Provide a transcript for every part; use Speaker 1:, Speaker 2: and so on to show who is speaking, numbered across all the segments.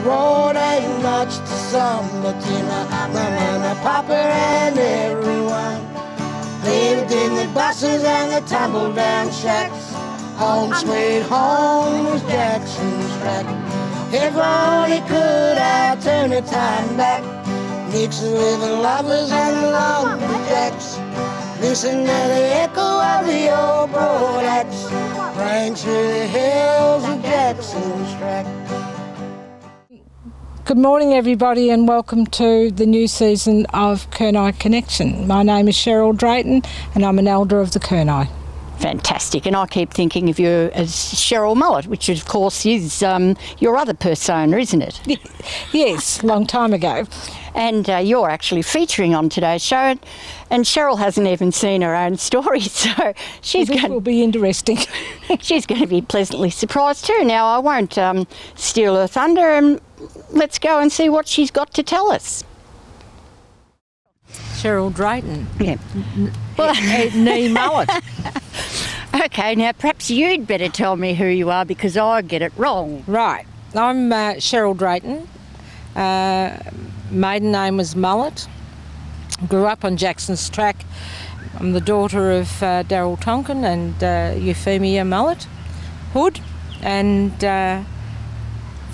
Speaker 1: road ain't much to some, but you know, Mama and Papa and everyone lived in the buses and the tumble-down shacks. Home sweet home was Jackson's track. If only could I turn the time back, mix it with the lovers and the lumberjacks. Listen to the echo of the old broad axe ring through the hills of Jackson's track.
Speaker 2: Good morning everybody and welcome to the new season of Kurnai Connection. My name is Cheryl Drayton and I'm an elder of the Kurnai.
Speaker 3: Fantastic, and I keep thinking of you as Cheryl Mullet, which of course is your other persona, isn't it?
Speaker 2: Yes, long time ago.
Speaker 3: And you're actually featuring on today's show, and Cheryl hasn't even seen her own story, so she's
Speaker 2: This will be interesting.
Speaker 3: She's going to be pleasantly surprised too. Now, I won't steal her thunder, and let's go and see what she's got to tell us.
Speaker 2: Cheryl Drayton.
Speaker 3: Yeah. Well,
Speaker 2: Nee Mullet.
Speaker 3: Okay, now perhaps you'd better tell me who you are because I get it wrong.
Speaker 2: Right, I'm Cheryl Drayton. Maiden name was Mullet. Grew up on Jackson's track. I'm the daughter of Daryl Tonkin and Euphemia Mullet Hood, and the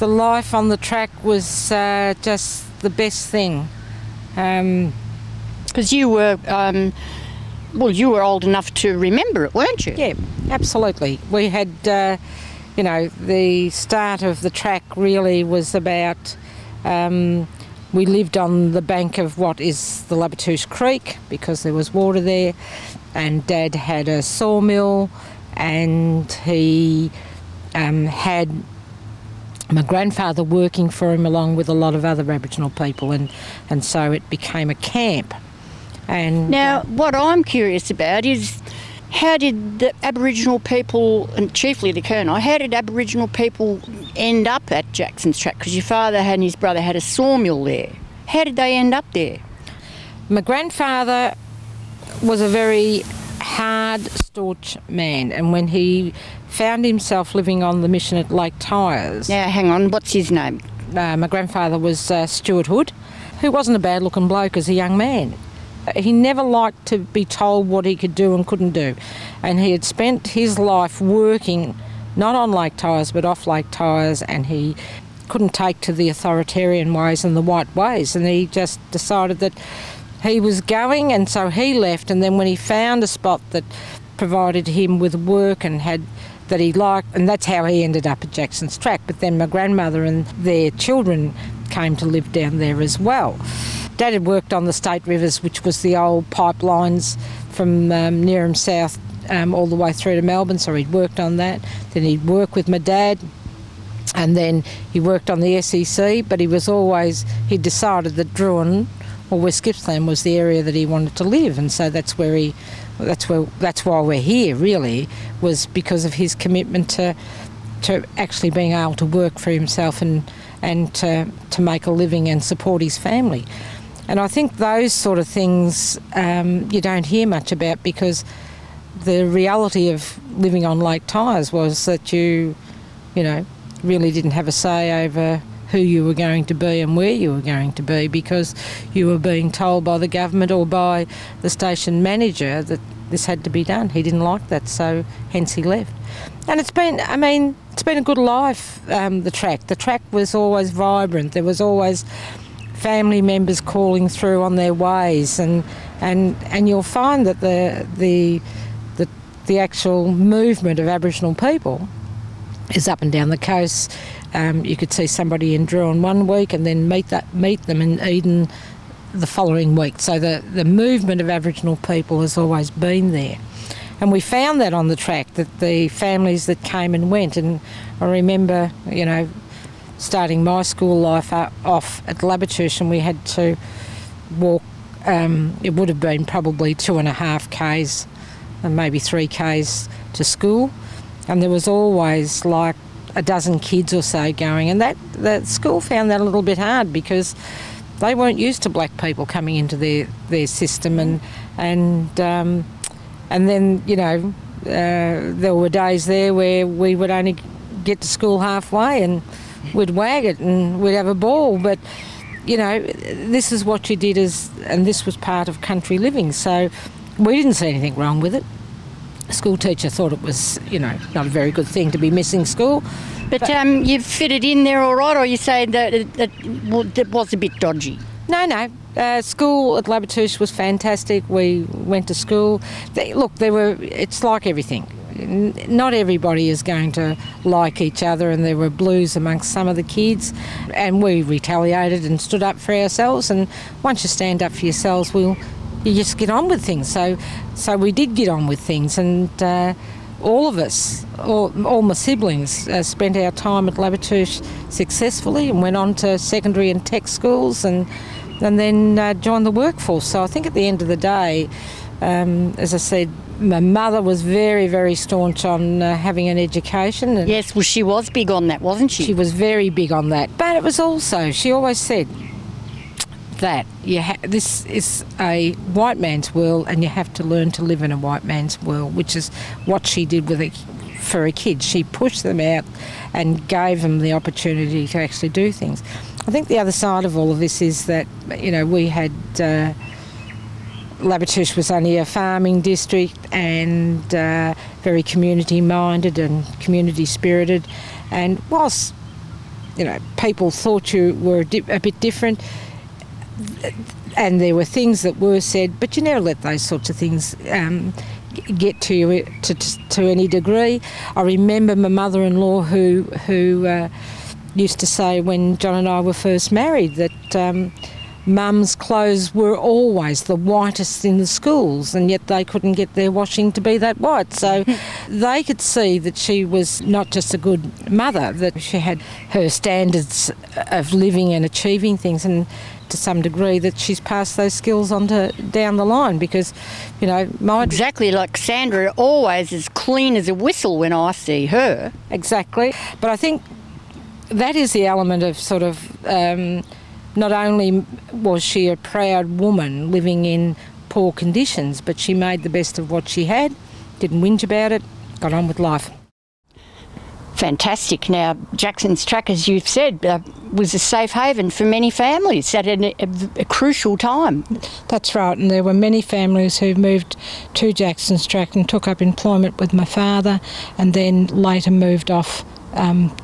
Speaker 2: life on the track was just the best thing.
Speaker 3: Because you were, well, you were old enough to remember it, weren't you?
Speaker 2: Yeah, absolutely. We had, you know, the start of the track really was about, we lived on the bank of what is the Labatouche Creek because there was water there, and Dad had a sawmill, and he had my grandfather working for him along with a lot of other Aboriginal people, and so it became a camp. And
Speaker 3: now, what I'm curious about is how did the Aboriginal people, and chiefly the Kurnai, how did Aboriginal people end up at Jackson's track? Because your father and his brother had a sawmill there. How did they end up there?
Speaker 2: My grandfather was a very hard, staunch man, and when he found himself living on the mission at Lake Tyers...
Speaker 3: Now, hang on, what's his name?
Speaker 2: My grandfather was Stuart Hood, who wasn't a bad-looking bloke as a young man. He never liked to be told what he could do and couldn't do, and he had spent his life working not on Lake Tyers but off Lake Tyers, and he couldn't take to the authoritarian ways and the white ways, and he just decided that he was going, and so he left. And then when he found a spot that provided him with work and had that he liked, and that's how he ended up at Jackson's track. But then my grandmother and their children came to live down there as well. Dad had worked on the State Rivers, which was the old pipelines from Nearham South all the way through to Melbourne, so he'd worked on that. Then he'd work with my dad, and then he worked on the SEC, but he decided that Druin or West Gippsland was the area that he wanted to live, and so that's why we're here really, was because of his commitment to actually being able to work for himself and to make a living and support his family. And I think those sort of things you don't hear much about, because the reality of living on Lake Tyers was that you know, really didn't have a say over who you were going to be and where you were going to be, because you were being told by the government or by the station manager that this had to be done. He didn't like that, so hence he left. And it's been a good life, the track. The track was always vibrant. There was always family members calling through on their ways, and you'll find that the actual movement of Aboriginal people is up and down the coast. You could see somebody in Druin one week and then meet them in Eden the following week. So the movement of Aboriginal people has always been there. And we found that on the track, that the families that came and went. And I remember, you know, starting my school life off at Labatouche, and we had to walk, it would have been probably 2.5 k's and maybe 3 k's to school. And there was always like a dozen kids or so going, and that school found that a little bit hard because they weren't used to black people coming into their system, and then, you know, there were days there where we would only get to school halfway, and we'd wag it and we'd have a ball. But, you know, this is what you did and this was part of country living. So we didn't see anything wrong with it. The school teacher thought it was, you know, not a very good thing to be missing school.
Speaker 3: But you've fitted in there all right, or you say that it was a bit dodgy?
Speaker 2: No. School at Labatouche was fantastic. We went to school. It's like everything. Not everybody is going to like each other, and there were blues amongst some of the kids, and we retaliated and stood up for ourselves. And once you stand up for yourselves, you just get on with things. So we did get on with things, and all of us, all my siblings, spent our time at Labatouche successfully and went on to secondary and tech schools and then joined the workforce. So I think at the end of the day, as I said, my mother was very, very staunch on having an education. And
Speaker 3: yes, well, she was big on that, wasn't she?
Speaker 2: She was very big on that. But it was also, she always said that this is a white man's world and you have to learn to live in a white man's world, which is what she did for her kids. She pushed them out and gave them the opportunity to actually do things. I think the other side of all of this is that, you know, we had... Labatouche was only a farming district and very community-minded and community-spirited. And whilst, you know, people thought you were a bit different, and there were things that were said, but you never let those sorts of things get to you to any degree. I remember my mother-in-law who used to say when John and I were first married that Mum's clothes were always the whitest in the schools, and yet they couldn't get their washing to be that white. So they could see that she was not just a good mother, that she had her standards of living and achieving things, and to some degree that she's passed those skills on down the line, because, you know,
Speaker 3: exactly, like Sandra, always as clean as a whistle when I see her.
Speaker 2: Exactly. But I think that is the element of sort of... not only was she a proud woman living in poor conditions, but she made the best of what she had, didn't whinge about it, got on with life.
Speaker 3: Fantastic. Now, Jackson's Track, as you've said, was a safe haven for many families at a crucial time.
Speaker 4: That's right, and there were many families who moved to Jackson's Track and took up employment with my father, and then later moved off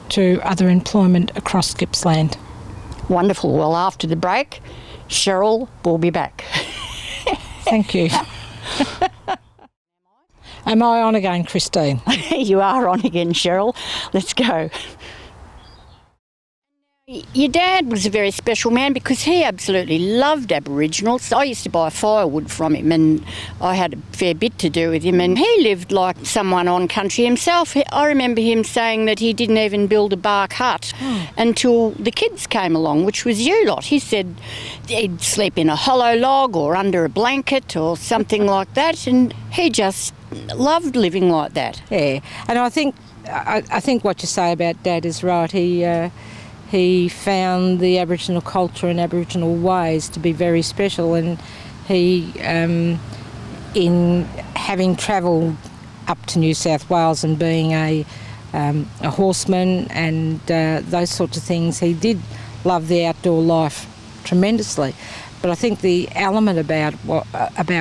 Speaker 4: to other employment across Gippsland.
Speaker 3: Wonderful. Well, after the break, Cheryl will be back.
Speaker 4: Thank you. Am I on again, Christine?
Speaker 3: You are on again, Cheryl. Let's go. Your dad was a very special man because he absolutely loved Aboriginals. I used to buy firewood from him, and I had a fair bit to do with him, and he lived like someone on country himself. I remember him saying that he didn't even build a bark hut until the kids came along, which was you lot. He said he'd sleep in a hollow log or under a blanket or something like that, and he just loved living like that.
Speaker 2: Yeah, and I think what you say about Dad is right. He found the Aboriginal culture and Aboriginal ways to be very special, and he, in having travelled up to New South Wales and being a horseman and those sorts of things, he did love the outdoor life tremendously. But I think the element about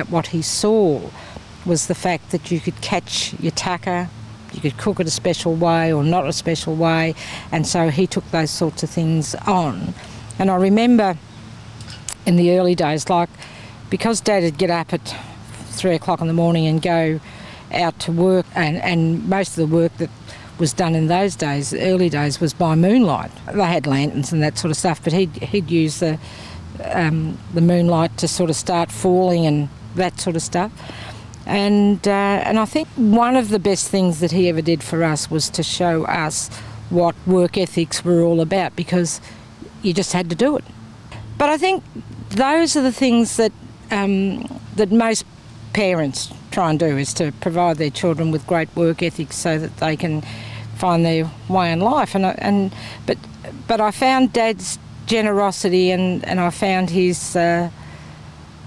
Speaker 2: what he saw was the fact that you could catch your tucker, you could cook it a special way or not a special way, and so he took those sorts of things on. And I remember in the early days, like, because Dad would get up at 3 o'clock in the morning and go out to work, and most of the work that was done in those days, the early days, was by moonlight. They had lanterns and that sort of stuff, but he'd use the moonlight to sort of start falling and that sort of stuff. And I think one of the best things that he ever did for us was to show us what work ethics were all about, because you just had to do it. But I think those are the things that that most parents try and do, is to provide their children with great work ethics so that they can find their way in life. But I found Dad's generosity and I found his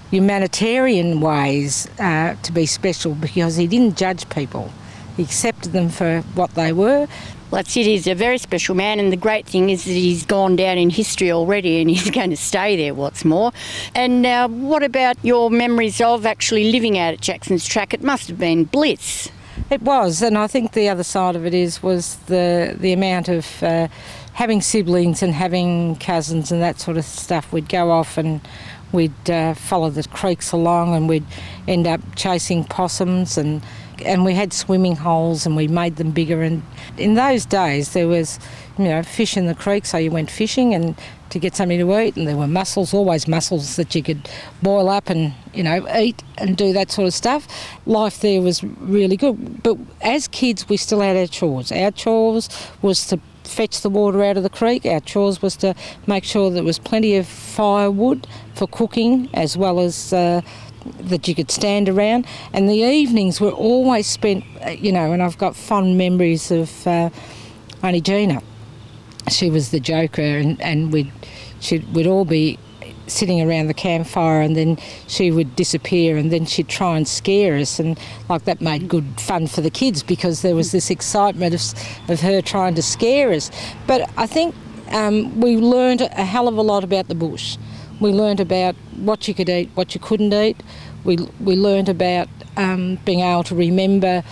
Speaker 2: humanitarian ways to be special, because he didn't judge people. He accepted them for what they were.
Speaker 3: Well, that's it. He's a very special man, and the great thing is that he's gone down in history already and he's going to stay there, what's more. And now, what about your memories of actually living out at Jackson's Track? It must have been bliss.
Speaker 2: It was, and I think the other side of it was the amount of having siblings and having cousins and that sort of stuff. We'd go off and we'd follow the creeks along, and we'd end up chasing possums, and we had swimming holes and we made them bigger. And in those days there was, fish in the creek, so you went fishing and to get something to eat, and there were mussels, always mussels that you could boil up and eat and do that sort of stuff. Life there was really good. But as kids we still had our chores. Our chores was to fetch the water out of the creek. Our chores was to make sure there was plenty of firewood for cooking, as well as that you could stand around. And the evenings were always spent, and I've got fond memories of Auntie Gina. She was the joker, and we'd all be sitting around the campfire, and then she would disappear, and then she'd try and scare us, and that made good fun for the kids because there was this excitement of her trying to scare us. But I think we learned a hell of a lot about the bush. We learned about what you could eat, what you couldn't eat. We learned about being able to remember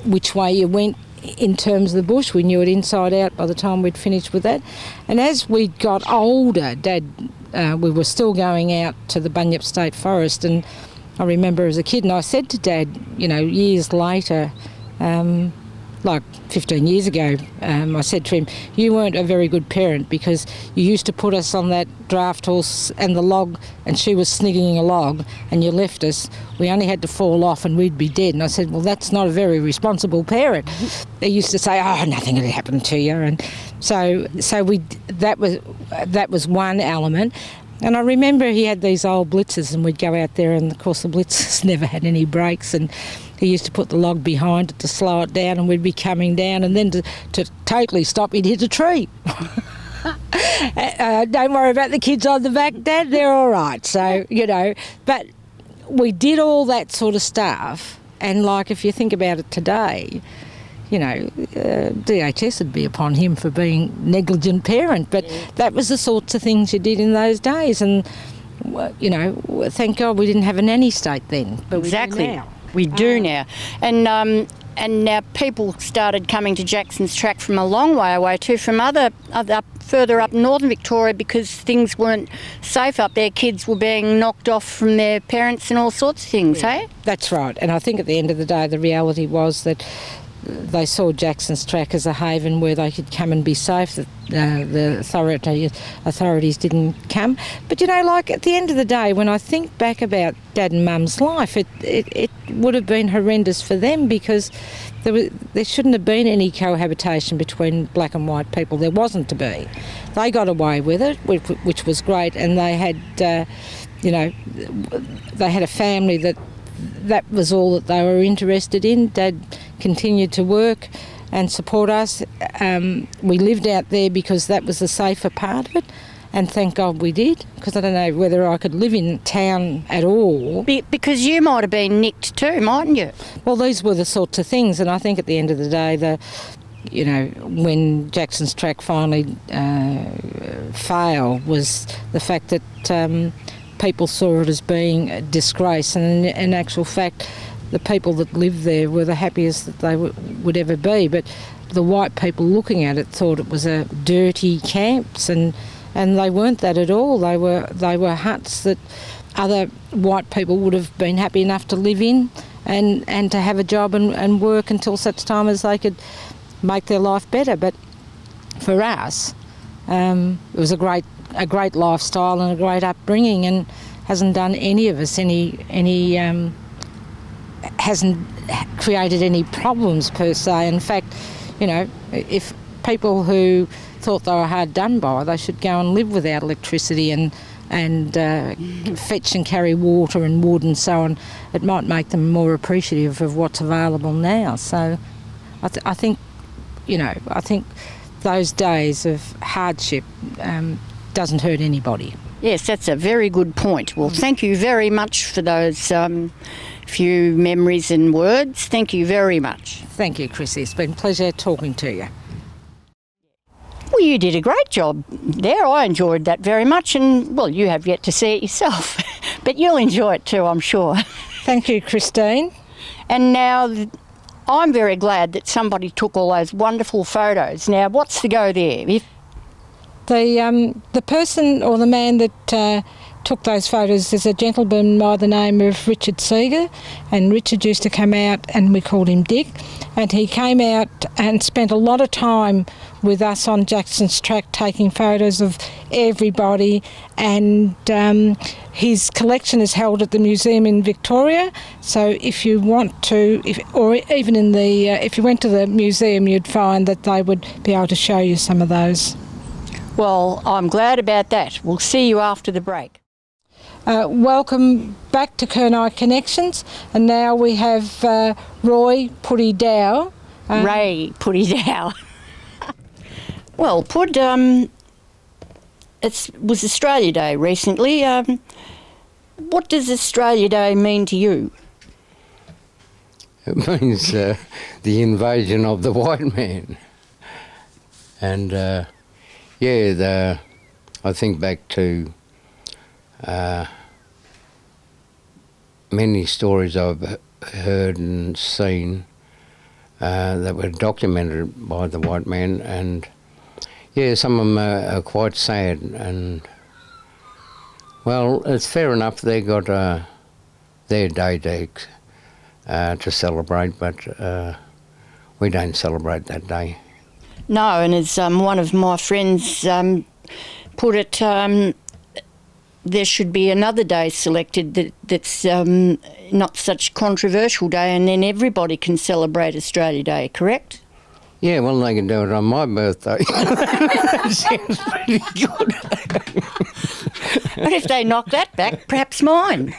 Speaker 2: which way you went in terms of the bush. We knew it inside out by the time we'd finished with that. And as we got older, Dad, we were still going out to the Bunyip State Forest, and I remember as a kid, and I said to Dad, years later, like 15 years ago, I said to him, you weren't a very good parent because you used to put us on that draft horse and the log, and she was snigging a log, and you left us. We only had to fall off and we'd be dead. And I said, well, that's not a very responsible parent. They used to say, oh, nothing had happened to you. And so that was one element. And I remember he had these old blitzers, and we'd go out there, and of course the blitzers never had any brakes, and he used to put the log behind it to slow it down, and we'd be coming down, and then to totally stop, he'd hit a tree. Don't worry about the kids on the back, Dad, they're all right. So, but we did all that sort of stuff, and if you think about it today, DHS would be upon him for being negligent parent, but that was the sorts of things you did in those days. And, thank God we didn't have a nanny state then. But
Speaker 3: exactly.
Speaker 2: We do now.
Speaker 3: We do now. And now people started coming to Jackson's Track from a long way away too, from further up northern Victoria, because things weren't safe up there. Kids were being knocked off from their parents and all sorts of things, hey?
Speaker 2: That's right. And I think at the end of the day, the reality was that they saw Jackson's Track as a haven where they could come and be safe. The authorities didn't come. But at the end of the day, when I think back about Dad and Mum's life, it would have been horrendous for them, because there shouldn't have been any cohabitation between black and white people. There wasn't to be. They got away with it, which was great, and they had, they had a family that was all that they were interested in. Dad continued to work and support us. We lived out there because that was the safer part of it, and thank God we did, because I don't know whether I could live in town at all.
Speaker 3: Because you might have been nicked too, mightn't you?
Speaker 2: Well, these were the sorts of things, and I think at the end of the day, when Jackson's Track finally failed, was the fact that people saw it as being a disgrace, and in actual fact the people that lived there were the happiest that they would ever be. But the white people looking at it thought it was a dirty camps, and they weren't that at all. They were huts that other white people would have been happy enough to live in and to have a job and work until such time as they could make their life better. But for us, it was a great lifestyle and a great upbringing, and hasn't done any of us hasn't created any problems per se. In fact, if people who thought they were hard done by, they should go and live without electricity and fetch and carry water and wood and so on. It might make them more appreciative of what's available now. So I think those days of hardship doesn't hurt anybody.
Speaker 3: Yes, that's a very good point. Well, thank you very much for those few memories and words. Thank you very much.
Speaker 2: Thank you, Chrissy. It's been a pleasure talking to you.
Speaker 3: Well, you did a great job there. I enjoyed that very much, and, well, you have yet to see it yourself. But you'll enjoy it too, I'm sure.
Speaker 4: Thank you, Christine.
Speaker 3: And now I'm very glad that somebody took all those wonderful photos. Now, what's the go there?
Speaker 4: The person or the man that took those photos is a gentleman by the name of Richard Seeger, and Richard used to come out and we called him Dick, and he came out and spent a lot of time with us on Jackson's Track taking photos of everybody, and his collection is held at the museum in Victoria, so if you want to, if you went to the museum, you'd find that they would be able to show you some of those.
Speaker 3: Well, I'm glad about that. We'll see you after the break.
Speaker 4: Welcome back to Kurnai Connections, and now we have Roy Putty Dow.
Speaker 3: Ray Putty Dow. Well, Pud, it was Australia Day recently. What does Australia Day mean to you?
Speaker 5: It means the invasion of the white man. And I think back to many stories I've heard and seen that were documented by the white man, and some of them are quite sad, and well, it's fair enough, they got their day to celebrate, but we don't celebrate that day.
Speaker 3: No, and as one of my friends put it, there should be another day selected that's not such controversial day, and then everybody can celebrate Australia Day, correct?
Speaker 5: Yeah, well, they can do it on my birthday. That sounds pretty good.
Speaker 3: But if they knock that back, perhaps mine.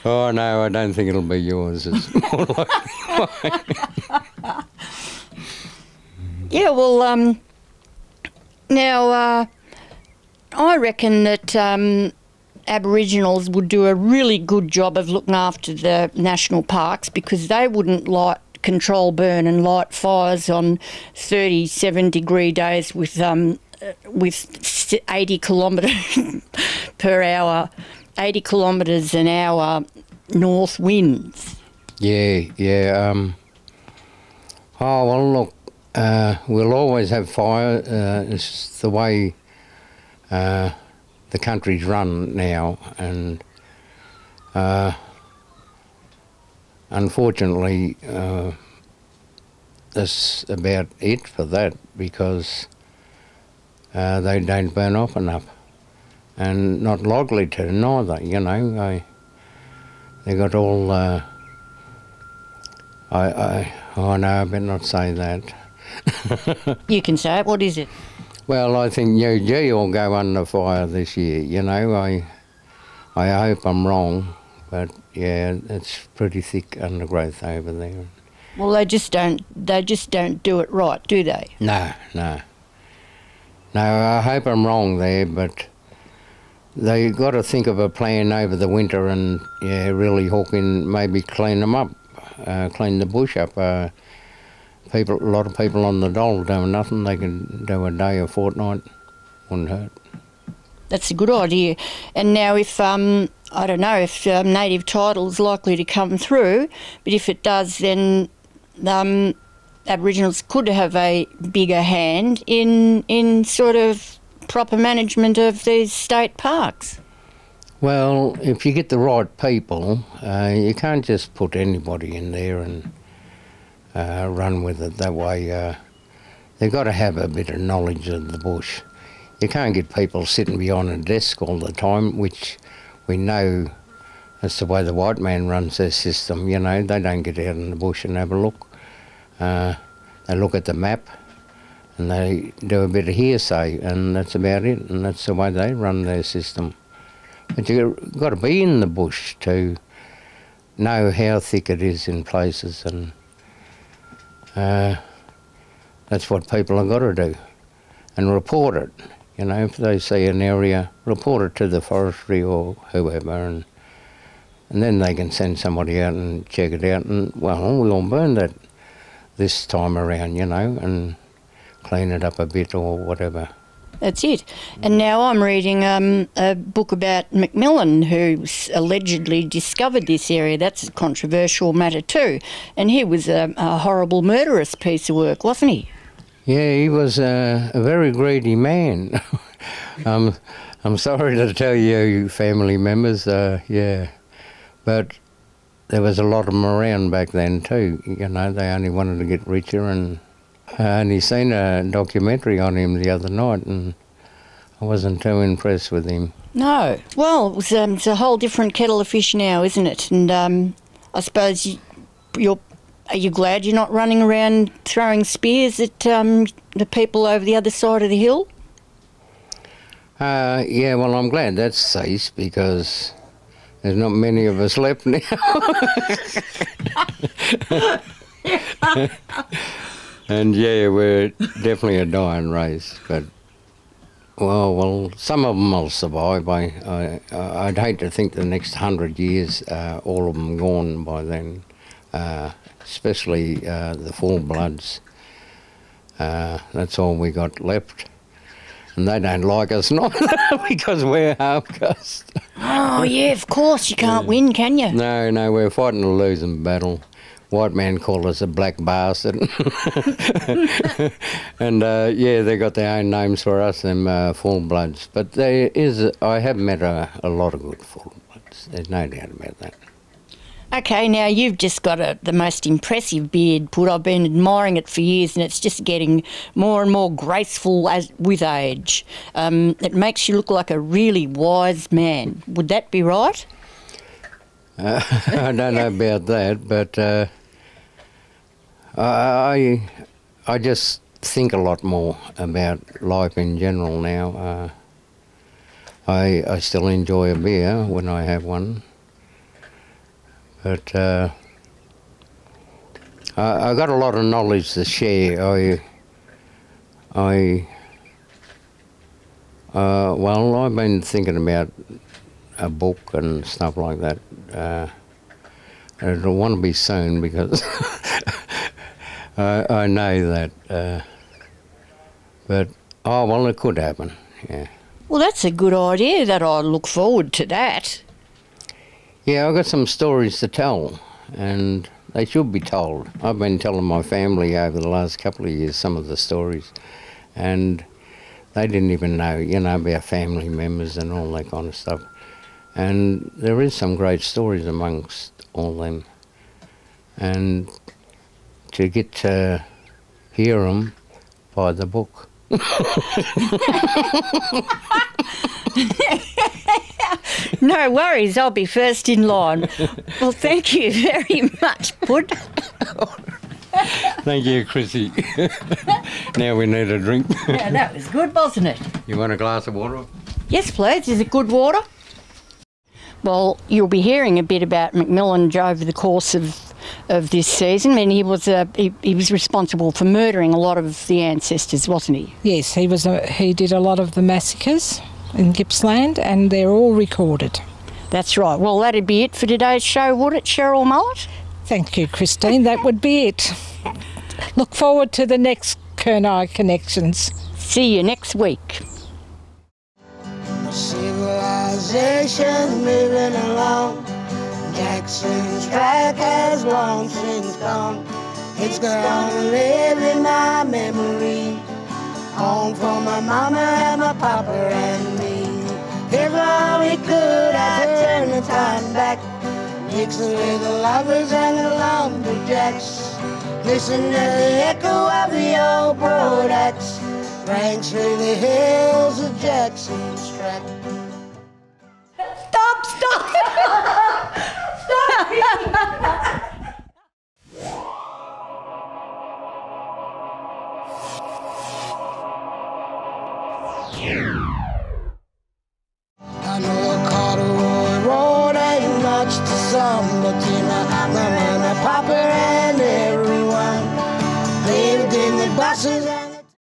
Speaker 5: Oh, no, I don't think it'll be yours. It's more likely mine.
Speaker 3: Yeah, well, now, I reckon that Aboriginals would do a really good job of looking after the national parks, because they wouldn't control burn and light fires on 37-degree days with 80 kilometres per hour, 80 kilometres an hour north winds.
Speaker 5: Yeah. Oh, well, look, we'll always have fire. It's the way the country's run now, and unfortunately that's about it for that, because they don't burn off enough, and not likely to neither, you know. They got all oh no, I better not say that.
Speaker 3: You can say it. What is it?
Speaker 5: Well, I think UG will go under fire this year, you know. I hope I'm wrong, but yeah, it's pretty thick undergrowth over there.
Speaker 3: Well, they just don't do it right, do they?
Speaker 5: No, I hope I'm wrong there, but they got to think of a plan over the winter and really hook in, maybe clean them up, clean the bush up. A lot of people on the dole doing nothing. They can do a day, a fortnight, wouldn't hurt.
Speaker 3: That's a good idea. And now, if I don't know if native title's likely to come through, but if it does, then Aboriginals could have a bigger hand in sort of proper management of these state parks.
Speaker 5: Well, if you get the right people, you can't just put anybody in there and run with it that way. They've got to have a bit of knowledge of the bush. You can't get people sitting behind a desk all the time, which we know that's the way the white man runs their system, you know. They don't get out in the bush and have a look. They look at the map and they do a bit of hearsay, and that's about it, and that's the way they run their system. But you've got to be in the bush to know how thick it is in places, and that's what people have got to do, and report it. You know, if they see an area, report it to the forestry or whoever, and and then they can send somebody out and check it out, and, well, we'll burn that this time around, you know, and clean it up a bit or whatever.
Speaker 3: That's it. And now I'm reading a book about Macmillan, who allegedly discovered this area. That's a controversial matter too. And he was a horrible murderous piece of work, wasn't he?
Speaker 5: Yeah, he was a very greedy man. I'm sorry to tell you, family members, yeah. But there was a lot of them around back then too. You know, they only wanted to get richer, and I only seen a documentary on him the other night, and I wasn't too impressed with him.
Speaker 3: No. Well, it's a whole different kettle of fish now, isn't it? And I suppose are you glad you're not running around throwing spears at the people over the other side of the hill?
Speaker 5: Yeah, well, I'm glad that's ceased, because there's not many of us left now. And yeah, we're definitely a dying race, but well, some of them will survive. I'd hate to think the next 100 years, all of them gone by then, especially the full bloods. That's all we got left. And they don't like us not because we're half caste.
Speaker 3: Oh, yeah, of course. You can't win, can you?
Speaker 5: No, we're fighting a losing battle. White man called us a black bastard. And, yeah, they got their own names for us, them full bloods. But I have met a lot of good full bloods. There's no doubt about that.
Speaker 3: Okay, now you've just got the most impressive beard put. I've been admiring it for years, and it's just getting more and more graceful with age. It makes you look like a really wise man. Would that be right?
Speaker 5: I don't know about that, but I just think a lot more about life in general now. I still enjoy a beer when I have one. But I got a lot of knowledge to share. Well, I've been thinking about a book and stuff like that. I don't want to be soon, because I know that. But, oh, well, it could happen, yeah.
Speaker 3: Well, that's a good idea. That I look forward to that.
Speaker 5: Yeah, I've got some stories to tell, and they should be told. I've been telling my family over the last couple of years some of the stories, and they didn't even know, you know, about family members and all that kind of stuff. And there is some great stories amongst all them, and to get to hear them by the book.
Speaker 3: No worries, I'll be first in line. Well, thank you very much, Pud.
Speaker 5: Thank you, Chrissy. Now we need a drink.
Speaker 3: Yeah, that was good, wasn't it?
Speaker 5: You want a glass of water?
Speaker 3: Yes, please. Is it good water? Well, you'll be hearing a bit about Macmillan over the course of this season. I mean, he was responsible for murdering a lot of the ancestors, wasn't he?
Speaker 4: Yes, he did a lot of the massacres in Gippsland, and they're all recorded.
Speaker 3: That's right. Well, that'd be it for today's show, would it, Cheryl Mullet?
Speaker 4: Thank you, Christine. That would be it. Look forward to the next Kurnai Connections.
Speaker 3: See you next week.
Speaker 1: Civilization moving along. Jackson's track has long since gone. It's gonna live in my memory. Home for my mama and my papa and me. If all we could, I'd turn the time back. Mixing with the lovers and the lumberjacks. Listen to the echo of the old broad axe. Rang through the hills of Jackson's track.
Speaker 3: Stop!